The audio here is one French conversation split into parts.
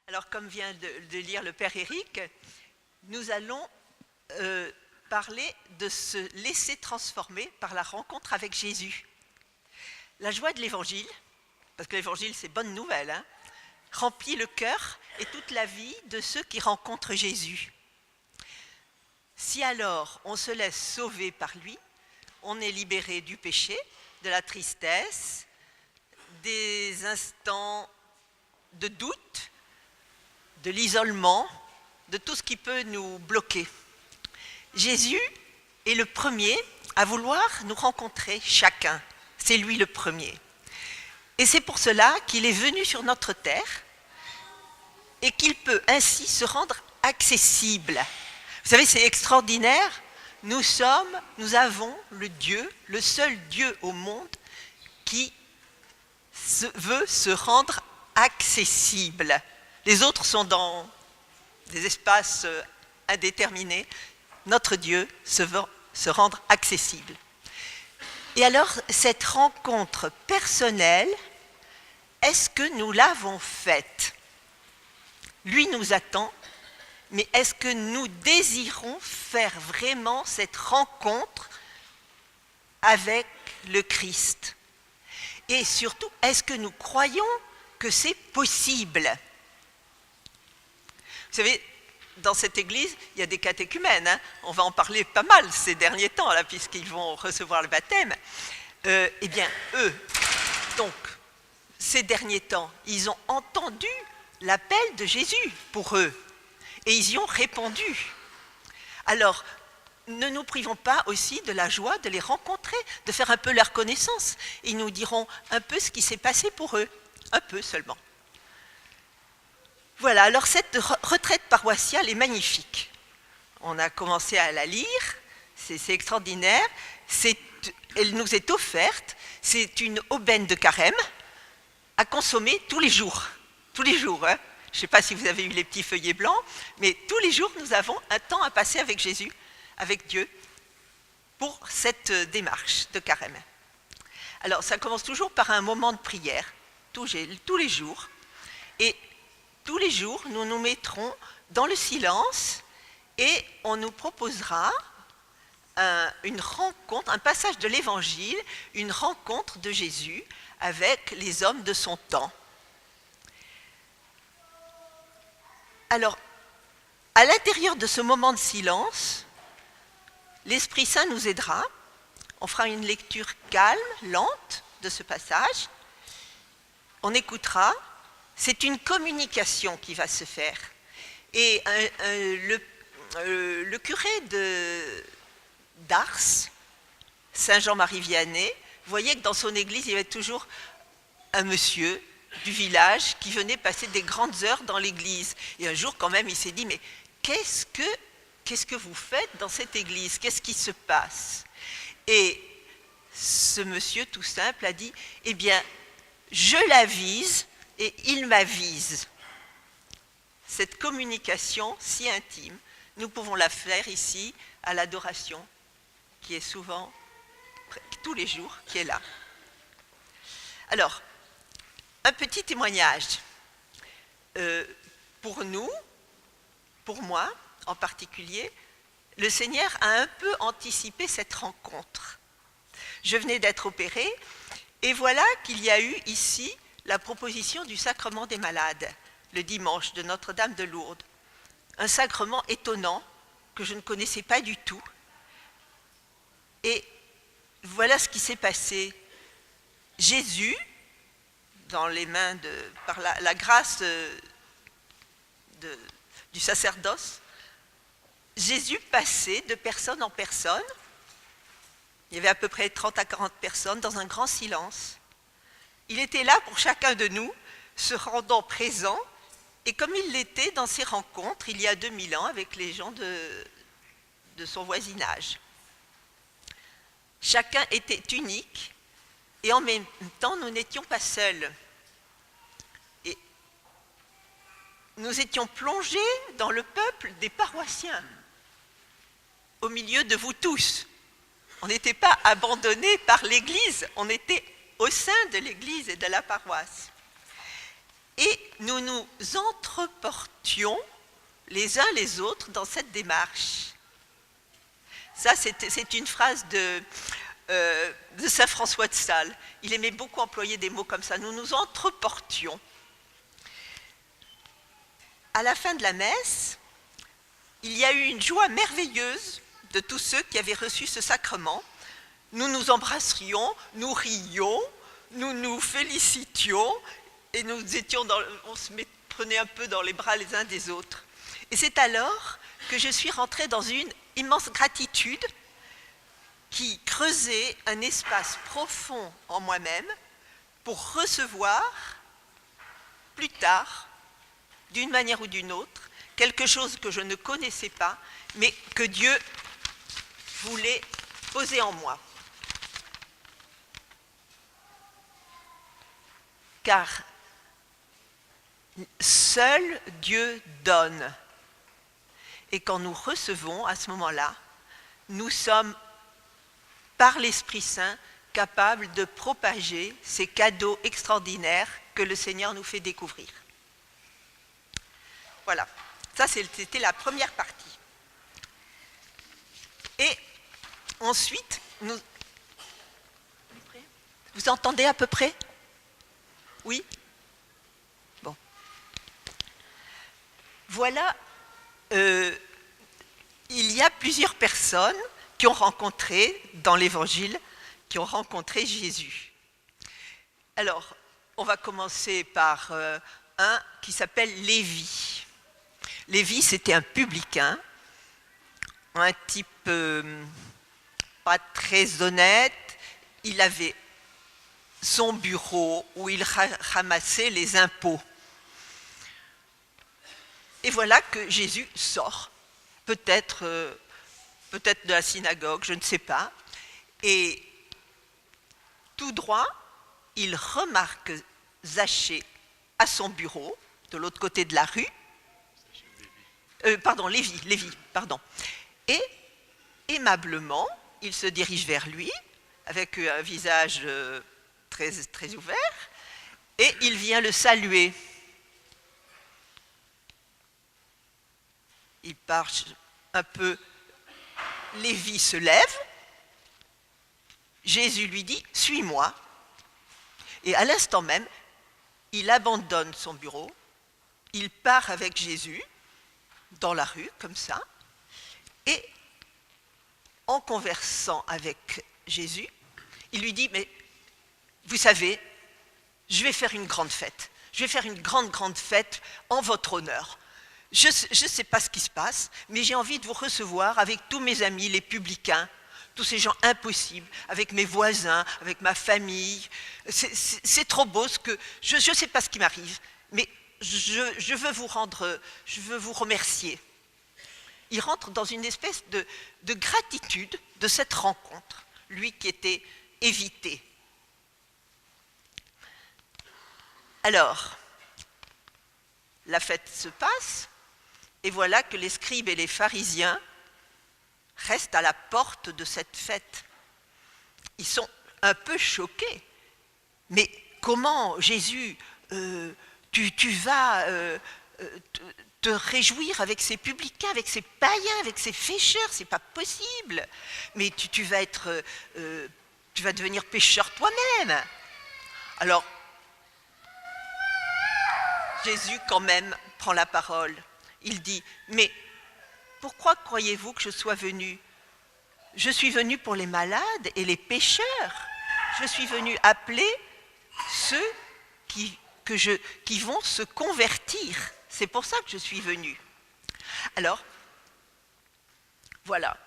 Alors, comme vient de lire le Père Éric, nous allons parler de se laisser transformer par la rencontre avec Jésus. La joie de l'Évangile, parce que l'Évangile c'est bonne nouvelle, remplit le cœur et toute la vie de ceux qui rencontrent Jésus. Si alors on se laisse sauver par lui, on est libéré du péché, de la tristesse, des instants de doute, de l'isolement, de tout ce qui peut nous bloquer. Jésus est le premier à vouloir nous rencontrer chacun. C'est lui le premier. Et c'est pour cela qu'il est venu sur notre terre et qu'il peut ainsi se rendre accessible. Vous savez, c'est extraordinaire. Nous avons le seul Dieu au monde qui veut se rendre accessible. Les autres sont dans des espaces indéterminés. Notre Dieu veut se rendre accessible. Et alors, cette rencontre personnelle, est-ce que nous l'avons faite ? Lui nous attend, mais est-ce que nous désirons faire vraiment cette rencontre avec le Christ ? Et surtout, est-ce que nous croyons que c'est possible ? Vous savez, dans cette église, il y a des catéchumènes. On va en parler pas mal ces derniers temps, là, puisqu'ils vont recevoir le baptême. Eh bien, eux, donc, ces derniers temps, ils ont entendu l'appel de Jésus pour eux. Et ils y ont répondu. Alors, ne nous privons pas aussi de la joie de les rencontrer, de faire un peu leur connaissance. Ils nous diront un peu ce qui s'est passé pour eux, un peu seulement. Voilà, alors cette retraite paroissiale est magnifique. On a commencé à la lire, c'est extraordinaire. Elle nous est offerte, c'est une aubaine de carême à consommer tous les jours. Tous les jours, hein. Je ne sais pas si vous avez eu les petits feuillets blancs, mais tous les jours, nous avons un temps à passer avec Jésus, avec Dieu, pour cette démarche de carême. Alors, ça commence toujours par un moment de prière, tous les jours. Et tous les jours, nous nous mettrons dans le silence et on nous proposera une rencontre, un passage de l'Évangile, une rencontre de Jésus avec les hommes de son temps. Alors, à l'intérieur de ce moment de silence, l'Esprit Saint nous aidera. On fera une lecture calme, lente de ce passage. On écoutera. C'est une communication qui va se faire. Et le curé d'Ars, Saint Jean-Marie Vianney, voyait que dans son église, il y avait toujours un monsieur du village qui venait passer des grandes heures dans l'église. Et un jour, quand même, il s'est dit, mais qu'est-ce que vous faites dans cette église ? Qu'est-ce qui se passe ? Et ce monsieur tout simple a dit, eh bien, je l'avise et il m'avise. Cette communication si intime, nous pouvons la faire ici à l'adoration, qui est souvent, tous les jours, qui est là. Alors, un petit témoignage. Pour nous, pour moi en particulier, le Seigneur a un peu anticipé cette rencontre. Je venais d'être opérée et voilà qu'il y a eu ici la proposition du sacrement des malades, le dimanche de Notre-Dame de Lourdes. Un sacrement étonnant que je ne connaissais pas du tout. Et voilà ce qui s'est passé. Jésus, dans les mains par la grâce du sacerdoce, Jésus passait de personne en personne. Il y avait à peu près 30 à 40 personnes dans un grand silence. Il était là pour chacun de nous, se rendant présent, et comme il l'était dans ses rencontres il y a 2000 ans avec les gens de son voisinage. Chacun était unique, et en même temps, nous n'étions pas seuls. Et nous étions plongés dans le peuple des paroissiens, au milieu de vous tous. On n'était pas abandonnés par l'Église, on était au sein de l'Église et de la paroisse. et nous nous entreportions les uns les autres dans cette démarche. Ça, c'est une phrase de saint François de Sales. Il aimait beaucoup employer des mots comme ça. Nous nous entreportions. À la fin de la messe, il y a eu une joie merveilleuse de tous ceux qui avaient reçu ce sacrement. Nous nous embrasserions, nous rions, nous nous félicitions et on se prenait un peu dans les bras les uns des autres. Et c'est alors que je suis rentrée dans une immense gratitude qui creusait un espace profond en moi-même pour recevoir plus tard, d'une manière ou d'une autre, quelque chose que je ne connaissais pas, mais que Dieu voulait poser en moi. Car seul Dieu donne. Et quand nous recevons, à ce moment-là, nous sommes, par l'Esprit Saint, capables de propager ces cadeaux extraordinaires que le Seigneur nous fait découvrir. Voilà, ça c'était la première partie. Et ensuite, vous entendez à peu près? Oui? Bon. Voilà, il y a plusieurs personnes qui ont rencontré, dans l'Évangile, qui ont rencontré Jésus. Alors, on va commencer par un qui s'appelle Lévi. Lévi, c'était un publicain, un type pas très honnête. Il avait son bureau où il ramassait les impôts. Et voilà que Jésus sort, peut-être de la synagogue, je ne sais pas, et tout droit, il remarque Zachée à son bureau, de l'autre côté de la rue, Lévi, pardon. Et aimablement, il se dirige vers lui, avec un visage très, très ouvert, et il vient le saluer. Il marche un peu, Lévi se lève, Jésus lui dit « Suis-moi ». Et à l'instant même, il abandonne son bureau, il part avec Jésus, dans la rue, comme ça, et en conversant avec Jésus, il lui dit « Mais vous savez, je vais faire une grande fête, je vais faire une grande fête en votre honneur. Je ne sais pas ce qui se passe, mais j'ai envie de vous recevoir avec tous mes amis, les publicains, tous ces gens impossibles, avec mes voisins, avec ma famille. C'est trop beau ce que... Je ne sais pas ce qui m'arrive, mais je veux vous remercier. Il rentre dans une espèce de gratitude de cette rencontre, lui qui était évité. Alors, la fête se passe, et voilà que les scribes et les pharisiens restent à la porte de cette fête. Ils sont un peu choqués. Mais comment, Jésus, tu vas te réjouir avec ces publicains, avec ces païens, avec ces fécheurs? C'est pas possible. Mais tu vas devenir pécheur toi-même. Alors, Jésus quand même prend la parole. Il dit, mais pourquoi croyez-vous que je sois venu? Je suis venu pour les malades et les pécheurs. Je suis venu appeler ceux qui vont se convertir. C'est pour ça que je suis venu. Alors, voilà.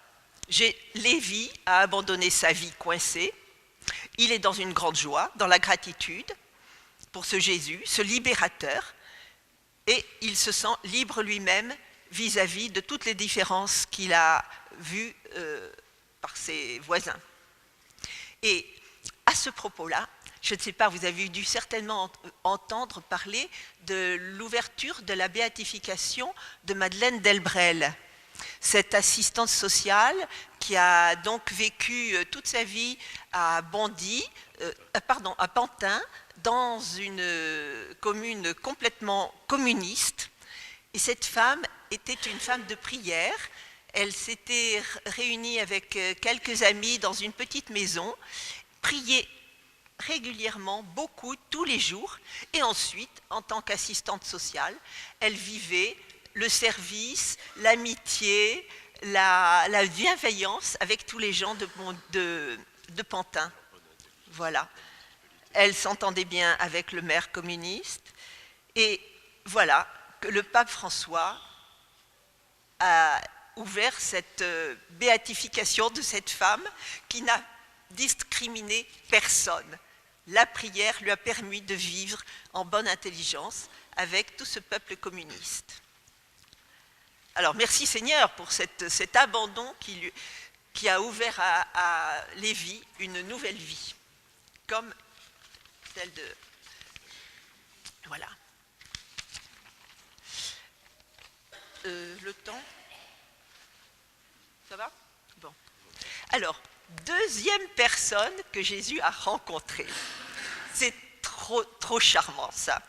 Lévi a abandonné sa vie coincée. Il est dans une grande joie, dans la gratitude pour ce Jésus, ce libérateur, et il se sent libre lui-même vis-à-vis de toutes les différences qu'il a vues par ses voisins. Et à ce propos-là, je ne sais pas, vous avez dû certainement entendre parler de l'ouverture de la béatification de Madeleine Delbrel, cette assistante sociale qui a donc vécu toute sa vie à à Pantin, dans une commune complètement communiste. Et cette femme était une femme de prière. Elle s'était réunie avec quelques amis dans une petite maison, priait régulièrement, beaucoup, tous les jours. Et ensuite, en tant qu'assistante sociale, elle vivait le service, l'amitié, la bienveillance avec tous les gens de Pantin. Voilà. Elle s'entendait bien avec le maire communiste. Et voilà que le pape François a ouvert cette béatification de cette femme qui n'a discriminé personne. La prière lui a permis de vivre en bonne intelligence avec tout ce peuple communiste. Alors merci Seigneur pour cet abandon qui a ouvert à Lévi une nouvelle vie, comme celle de... Voilà. Le temps, ça va? Bon. Alors, deuxième personne que Jésus a rencontrée. C'est trop charmant, ça.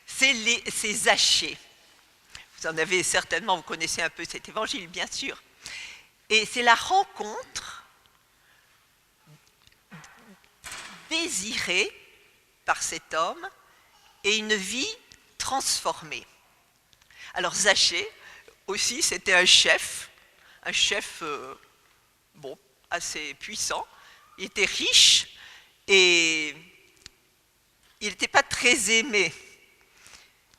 C'est Zachée. Vous en avez certainement, vous connaissez un peu cet évangile, bien sûr. Et c'est la rencontre désirée par cet homme et une vie transformée. Alors Zachée, aussi, c'était un chef assez puissant. Il était riche et il n'était pas très aimé.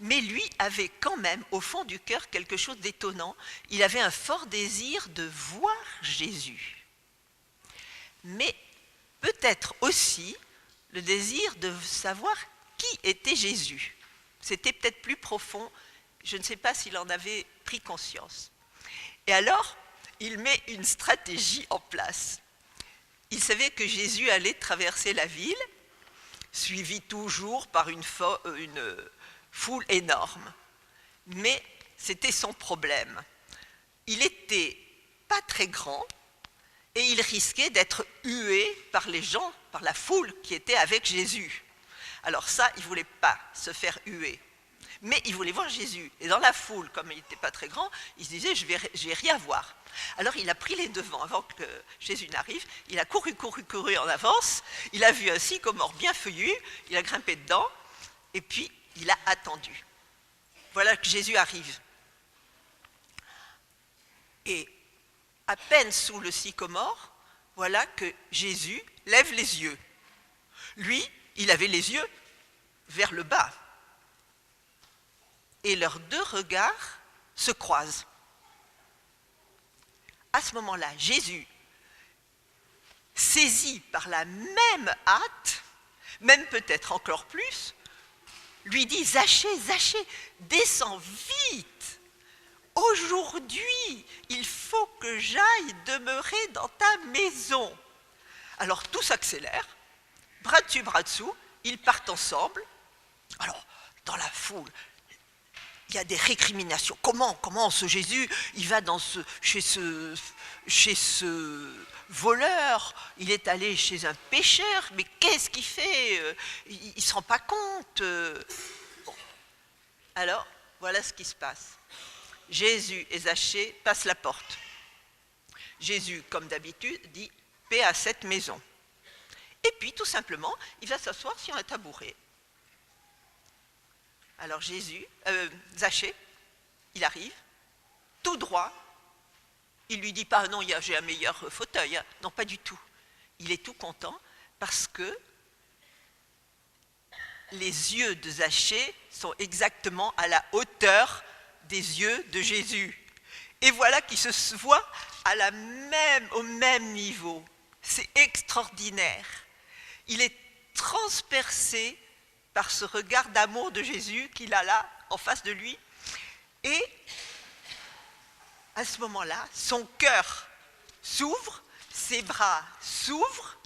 Mais lui avait quand même, au fond du cœur, quelque chose d'étonnant. Il avait un fort désir de voir Jésus. Mais peut-être aussi le désir de savoir qui était Jésus. C'était peut-être plus profond. Je ne sais pas s'il en avait pris conscience. Et alors, il met une stratégie en place. Il savait que Jésus allait traverser la ville, suivi toujours par une foule énorme. Mais c'était son problème. Il n'était pas très grand et il risquait d'être hué par les gens, par la foule qui était avec Jésus. Alors ça, il ne voulait pas se faire huer. Mais il voulait voir Jésus. Et dans la foule, comme il n'était pas très grand, il se disait, je vais rien voir. Alors il a pris les devants avant que Jésus n'arrive. Il a couru en avance. Il a vu un sycomore bien feuillu. Il a grimpé dedans. Et puis, il a attendu. Voilà que Jésus arrive. Et à peine sous le sycomore, voilà que Jésus lève les yeux. Lui, il avait les yeux vers le bas. Et leurs deux regards se croisent. À ce moment-là, Jésus, saisi par la même hâte, même peut-être encore plus, lui dit « Zachée, Zachée, descends vite. Aujourd'hui, il faut que j'aille demeurer dans ta maison. » Alors tout s'accélère, bras dessus, bras dessous, ils partent ensemble. Alors, dans la foule, il y a des récriminations. Comment ce Jésus, il va chez ce voleur, il est allé chez un pécheur, mais qu'est-ce qu'il fait? Il ne se rend pas compte. Bon. Alors, voilà ce qui se passe. Jésus et Zachée passent la porte. Jésus, comme d'habitude, dit « paix à cette maison ». Et puis, tout simplement, il va s'asseoir sur un tabouret. Alors Zachée, il arrive, tout droit. Il ne lui dit pas « non, j'ai un meilleur fauteuil hein. ». Non, pas du tout. Il est tout content parce que les yeux de Zachée sont exactement à la hauteur des yeux de Jésus. Et voilà qu'il se voit au même niveau. C'est extraordinaire. Il est transpercé par ce regard d'amour de Jésus qu'il a là, en face de lui. Et à ce moment-là, son cœur s'ouvre, ses bras s'ouvrent,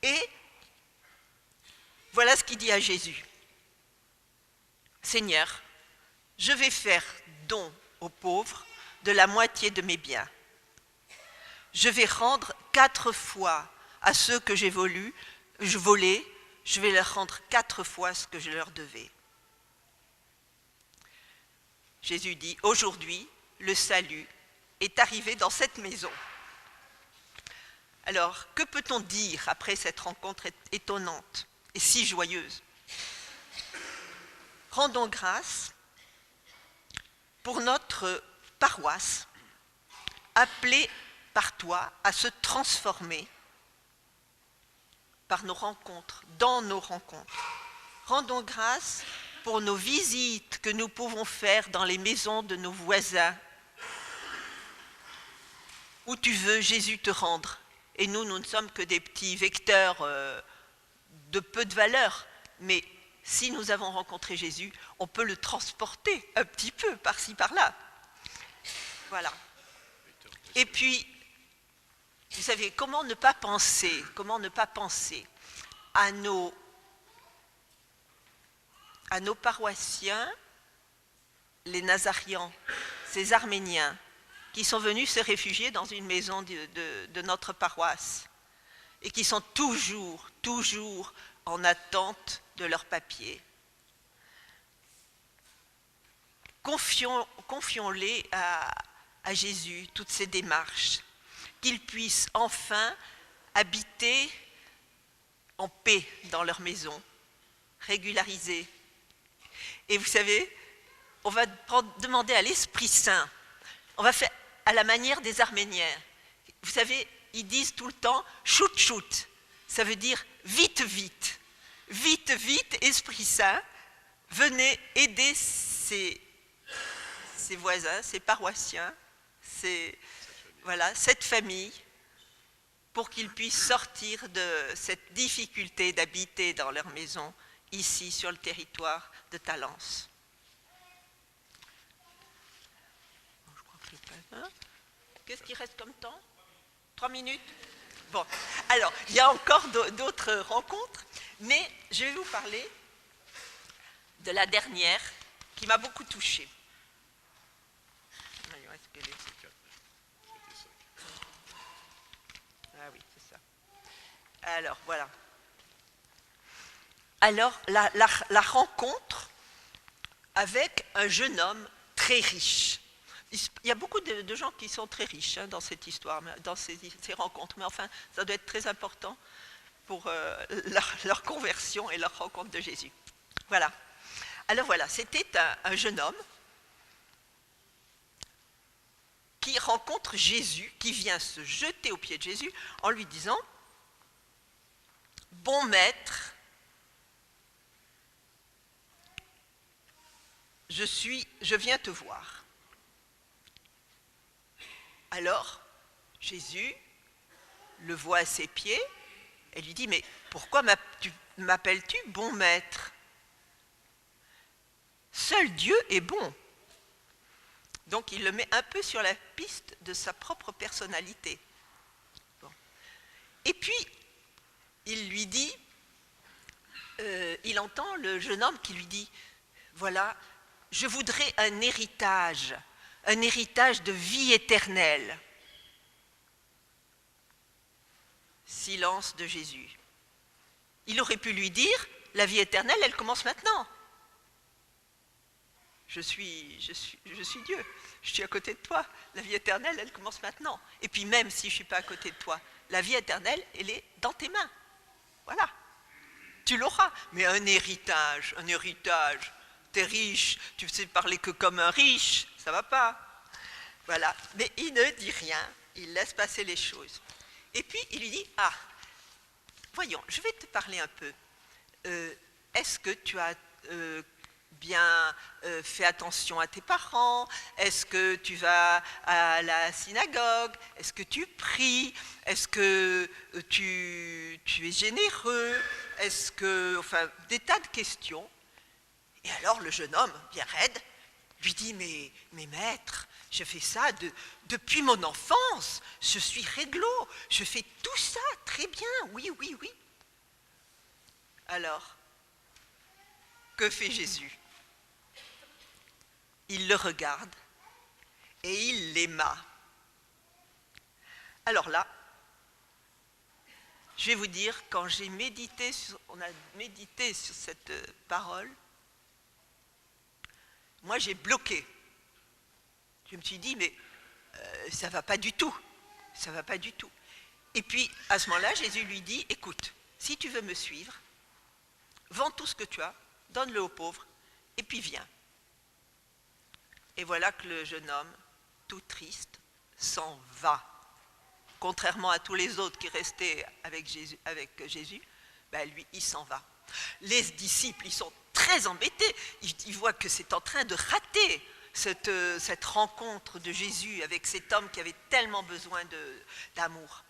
et voilà ce qu'il dit à Jésus. « Seigneur, je vais faire don aux pauvres de la moitié de mes biens. je vais rendre 4 fois à ceux que j'ai volés, je vais leur rendre 4 fois ce que je leur devais. Jésus dit, aujourd'hui, le salut est arrivé dans cette maison. Alors, que peut-on dire après cette rencontre étonnante et si joyeuse? Rendons grâce pour notre paroisse, appelée par toi à se transformer par nos rencontres, dans nos rencontres. Rendons grâce pour nos visites que nous pouvons faire dans les maisons de nos voisins, où tu veux, Jésus, te rendre. Et nous ne sommes que des petits vecteurs de peu de valeur, mais si nous avons rencontré Jésus, on peut le transporter un petit peu par-ci, par-là. Voilà. Et puis, vous savez, comment ne pas penser à nos paroissiens, les Nazarians, ces Arméniens, qui sont venus se réfugier dans une maison de notre paroisse et qui sont toujours en attente de leurs papiers. Confions-les à Jésus, toutes ces démarches, qu'ils puissent enfin habiter en paix dans leur maison, régularisés. Et vous savez, on va demander à l'Esprit Saint, on va faire à la manière des Arméniens. Vous savez, ils disent tout le temps « shoot, shoot ». Ça veut dire « vite, vite ». Vite, vite, Esprit Saint, venez aider ces voisins, ces paroissiens, cette famille, pour qu'ils puissent sortir de cette difficulté d'habiter dans leur maison, ici, sur le territoire de Talence. Qu'est-ce qui reste comme temps? 3 minutes? Bon, alors, il y a encore d'autres rencontres, mais je vais vous parler de la dernière qui m'a beaucoup touchée. Ah oui, c'est ça. Alors, voilà. Alors, la rencontre avec un jeune homme très riche. Il y a beaucoup de gens qui sont très riches dans cette histoire, dans ces rencontres, mais enfin, ça doit être très important pour leur conversion et leur rencontre de Jésus. Voilà. Alors voilà, c'était un jeune homme qui rencontre Jésus, qui vient se jeter aux pieds de Jésus en lui disant « Bon maître, je viens te voir. » Alors, Jésus le voit à ses pieds et lui dit « Mais pourquoi m'appelles-tu bon maître? Seul Dieu est bon. » Donc, il le met un peu sur la piste de sa propre personnalité. Bon. Et puis, il lui dit, il entend le jeune homme qui lui dit « Voilà, je voudrais un héritage de vie éternelle. » Silence de Jésus. Il aurait pu lui dire, la vie éternelle, elle commence maintenant. Je suis Dieu, je suis à côté de toi. La vie éternelle, elle commence maintenant. Et puis même si je ne suis pas à côté de toi, la vie éternelle, elle est dans tes mains. Voilà. Tu l'auras. Mais un héritage, t'es riche, tu ne sais parler que comme un riche, ça ne va pas. Voilà. Mais il ne dit rien, il laisse passer les choses. Et puis il lui dit, ah, voyons, je vais te parler un peu. Est-ce que tu as bien fait attention à tes parents? Est-ce que tu vas à la synagogue? Est-ce que tu pries? Est-ce que tu es généreux? Est-ce que... Enfin, des tas de questions. Et alors le jeune homme, bien raide, lui dit, mais maître, je fais ça depuis mon enfance, je suis réglo, je fais tout ça très bien, oui. Alors, que fait Jésus? Il le regarde et il l'aima. Alors là, je vais vous dire, quand on a médité sur cette parole, moi j'ai bloqué. Je me suis dit, mais ça ne va pas du tout, ça ne va pas du tout. Et puis, à ce moment-là, Jésus lui dit, écoute, si tu veux me suivre, vends tout ce que tu as, donne-le aux pauvres, et puis viens. Et voilà que le jeune homme, tout triste, s'en va. Contrairement à tous les autres qui restaient avec Jésus, ben lui, il s'en va. Les disciples, ils sont très embêtés. Ils voient que c'est en train de rater cette rencontre de Jésus avec cet homme qui avait tellement besoin d'amour.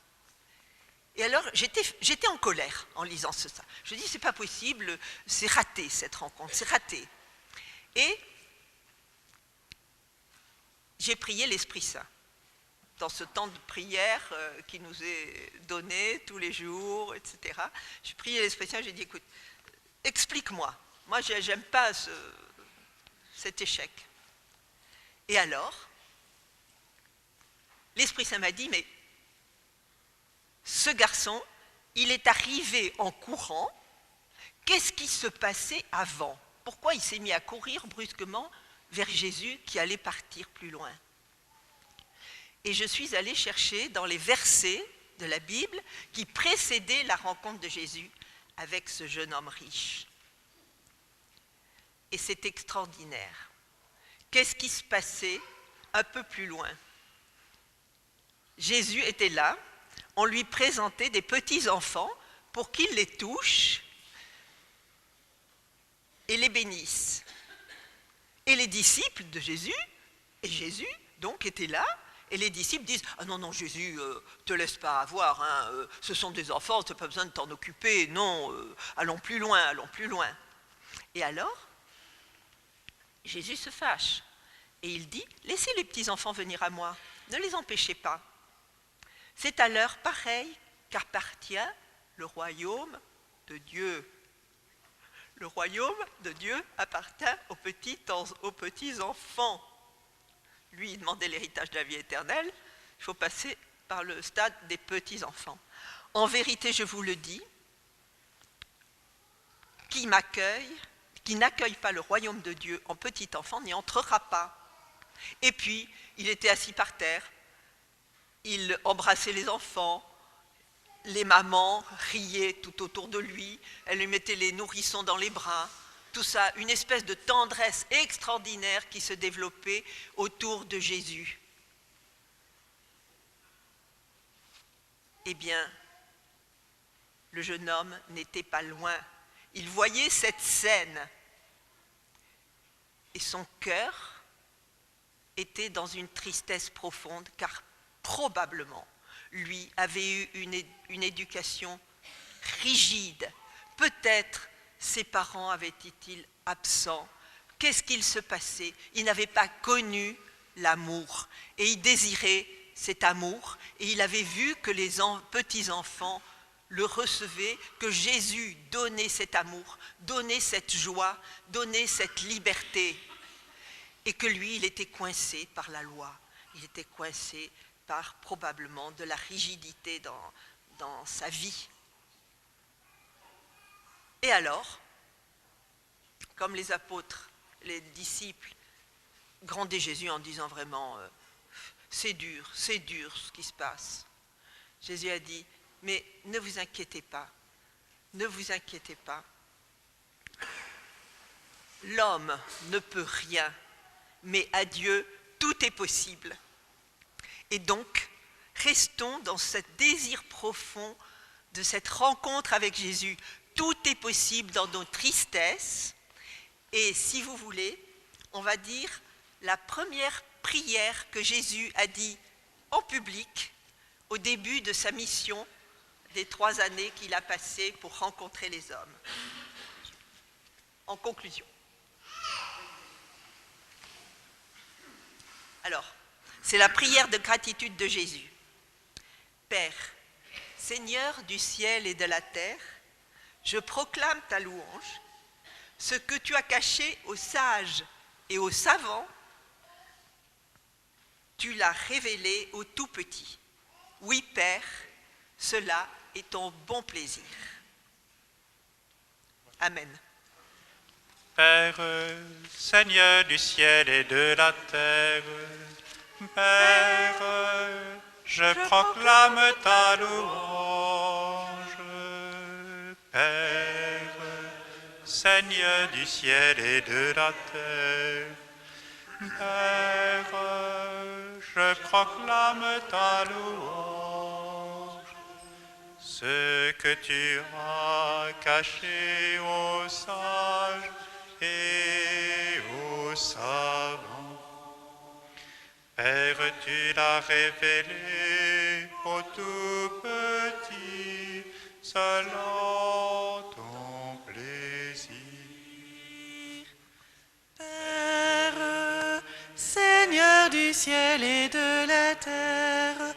Et alors, j'étais en colère en lisant ça. Je dis, c'est pas possible, c'est raté cette rencontre, c'est raté. Et j'ai prié l'Esprit Saint. Dans ce temps de prière qui nous est donné tous les jours, etc. J'ai prié l'Esprit Saint, j'ai dit, écoute, explique-moi. Moi, j'aime pas cet échec. Et alors, l'Esprit Saint m'a dit, mais ce garçon, il est arrivé en courant. Qu'est-ce qui se passait avant? Pourquoi il s'est mis à courir brusquement vers Jésus qui allait partir plus loin? Et je suis allée chercher dans les versets de la Bible qui précédaient la rencontre de Jésus avec ce jeune homme riche. Et c'est extraordinaire. Qu'est-ce qui se passait un peu plus loin? Jésus était là, on lui présentait des petits enfants pour qu'il les touche et les bénisse. Et les disciples de Jésus, et Jésus donc était là, et les disciples disent « Ah non, non, Jésus, te laisse pas avoir, hein, ce sont des enfants, tu n'as pas besoin de t'en occuper, non, allons plus loin, allons plus loin. » Et alors, Jésus se fâche, et il dit « Laissez les petits enfants venir à moi, ne les empêchez pas. C'est à l'heure pareille qu'appartient le royaume de Dieu. » Le royaume de Dieu appartient aux petits enfants. Lui, il demandait l'héritage de la vie éternelle. Il faut passer par le stade des petits-enfants. En vérité, je vous le dis, qui n'accueille pas le royaume de Dieu en petit enfant n'y entrera pas. Et puis, il était assis par terre. Il embrassait les enfants. Les mamans riaient tout autour de lui. Elles lui mettaient les nourrissons dans les bras. Tout ça, une espèce de tendresse extraordinaire qui se développait autour de Jésus. Eh bien, le jeune homme n'était pas loin. Il voyait cette scène. Et son cœur était dans une tristesse profonde, car probablement, lui avait eu une éducation rigide. Peut-être ses parents avaient-ils absents? Qu'est-ce qu'il se passait? Il n'avait pas connu l'amour et il désirait cet amour et il avait vu que les petits-enfants le recevaient, que Jésus donnait cet amour, donnait cette joie, donnait cette liberté et que lui, il était coincé par la loi, il était coincé par probablement de la rigidité dans sa vie. Et alors, comme les apôtres, les disciples grondaient Jésus en disant vraiment c'est dur ce qui se passe. Jésus a dit, mais ne vous inquiétez pas, ne vous inquiétez pas. L'homme ne peut rien, mais à Dieu tout est possible. Et donc, restons dans ce désir profond de cette rencontre avec Jésus. Tout est possible dans nos tristesses. Et si vous voulez, on va dire la première prière que Jésus a dit en public au début de sa mission des 3 années qu'il a passées pour rencontrer les hommes. En conclusion. Alors, c'est la prière de gratitude de Jésus. Père, Seigneur du ciel et de la terre, je proclame ta louange. Ce que tu as caché aux sages et aux savants, tu l'as révélé aux tout petits. Oui, Père, cela est ton bon plaisir. Amen. Père, Seigneur du ciel et de la terre, Père, je proclame ta louange. Père, Seigneur du ciel et de la terre, Père, je proclame ta louange. Ce que tu as caché aux sages et aux savants, Père, tu l'as révélé aux tout petits, selon ton plaisir. Père, Seigneur du ciel et de la terre,